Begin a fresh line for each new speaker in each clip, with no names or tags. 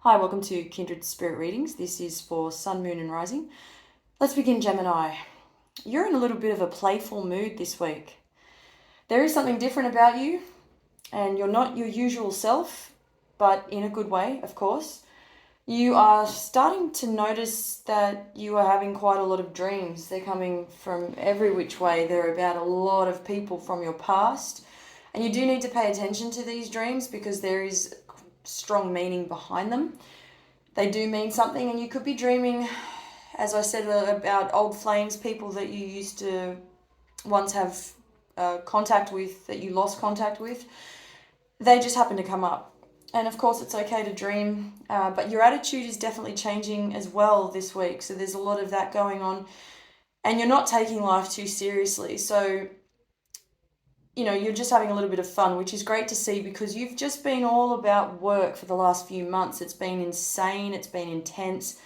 Hi, welcome to Kindred Spirit Readings. This is for Sun, Moon and Rising. Let's begin, Gemini. You're in a little bit of a playful mood this week. There is something different about you, and you're not your usual self, but in a good way, of course. You are starting to notice that you are having quite a lot of dreams. They're coming from every which way. They're about a lot of people from your past. And you do need to pay attention to these dreams because there is strong meaning behind them. They do mean something, and you could be dreaming, as I said, about old flames, people that you used to once have contact with, that you lost contact with. They just happen to come up. And of course, it's okay to dream, but your attitude is definitely changing as well this week. So there's a lot of that going on, and you're not taking life too seriously. So you're just having a little bit of fun, which is great to see because you've just been all about work for the last few months. It's been insane, it's been intense,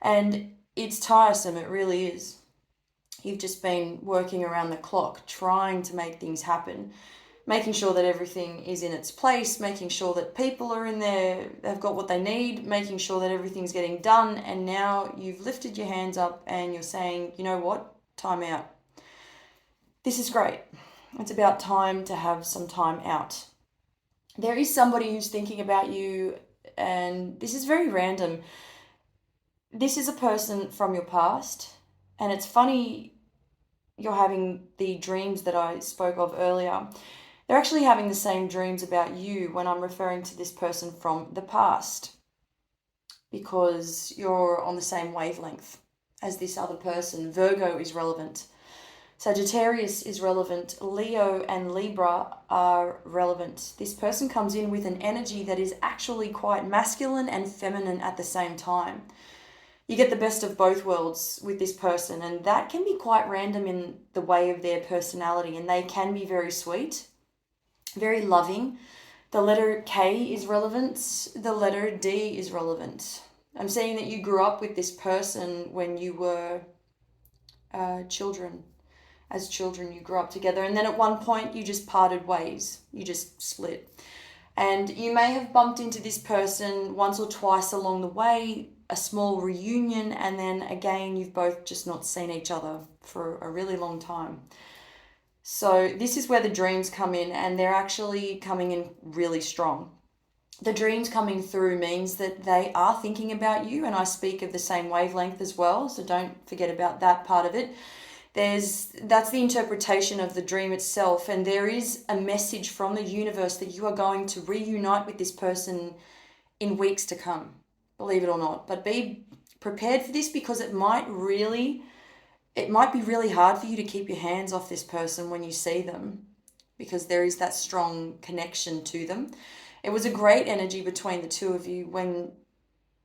and it's tiresome, it really is. You've just been working around the clock, trying to make things happen, making sure that everything is in its place, making sure that people are in there, they've got what they need, making sure that everything's getting done, and now you've lifted your hands up and you're saying, you know what, time out. This is great. It's about time to have some time out. There is somebody who's thinking about you, and this is very random. This is a person from your past, and it's funny you're having the dreams that I spoke of earlier. They're actually having the same dreams about you when I'm referring to this person from the past, because you're on the same wavelength as this other person. Virgo is relevant. Sagittarius is relevant. Leo and Libra are relevant. This person comes in with an energy that is actually quite masculine and feminine at the same time. You get the best of both worlds with this person, and that can be quite random in the way of their personality, and they can be very sweet, very loving. The letter K is relevant. The letter D is relevant. I'm saying that you grew up with this person when you were children. As children, you grew up together, and then at one point you just parted ways. You just split. And you may have bumped into this person once or twice along the way, a small reunion, and then again, you've both just not seen each other for a really long time. So this is where the dreams come in, and they're actually coming in really strong. The dreams coming through means that they are thinking about you, and I speak of the same wavelength as well, so don't forget about that part of it. That's the interpretation of the dream itself, and there is a message from the universe that you are going to reunite with this person in weeks to come, believe it or not. But be prepared for this, because it might be really hard for you to keep your hands off this person when you see them, because there is that strong connection to them. It was a great energy between the two of you. When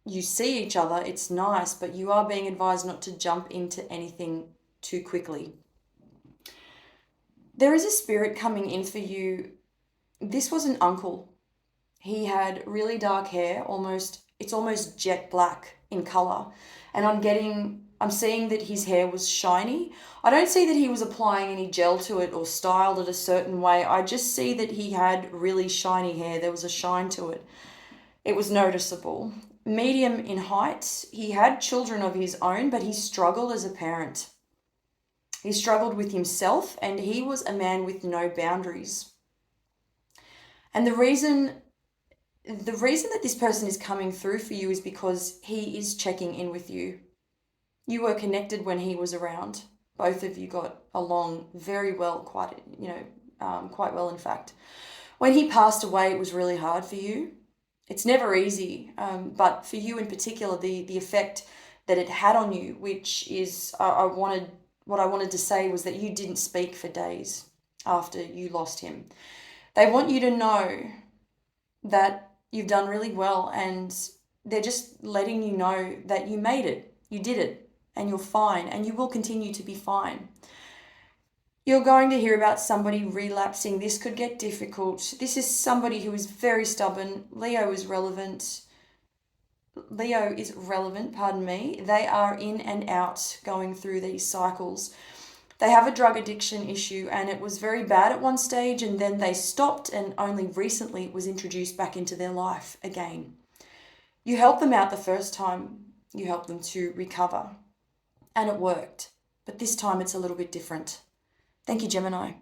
you see each other, it's nice, but you are being advised not to jump into anything too quickly. There is a spirit coming in for you. This was an uncle. He had really dark hair, it's almost jet black in color. And I'm seeing that his hair was shiny. I don't see that he was applying any gel to it or styled it a certain way. I just see that he had really shiny hair. There was a shine to it. It was noticeable. Medium in height. He had children of his own, but he struggled as a parent. He struggled with himself, and he was a man with no boundaries. And the reason that this person is coming through for you is because he is checking in with you. You were connected when he was around. Both of you got along very well, quite well, in fact. When he passed away, it was really hard for you. It's never easy, but for you in particular, the effect that it had on you, which is, what I wanted to say was that you didn't speak for days after you lost him. They want you to know that you've done really well, and they're just letting you know that you made it, you did it, and you're fine, and you will continue to be fine. You're going to hear about somebody relapsing. This could get difficult. This is somebody who is very stubborn. Leo is relevant, They are in and out, going through these cycles. They have a drug addiction issue, and it was very bad at one stage, and then they stopped, and only recently it was introduced back into their life again. You helped them out the first time, you helped them to recover, and it worked. But this time it's a little bit different. Thank you, Gemini.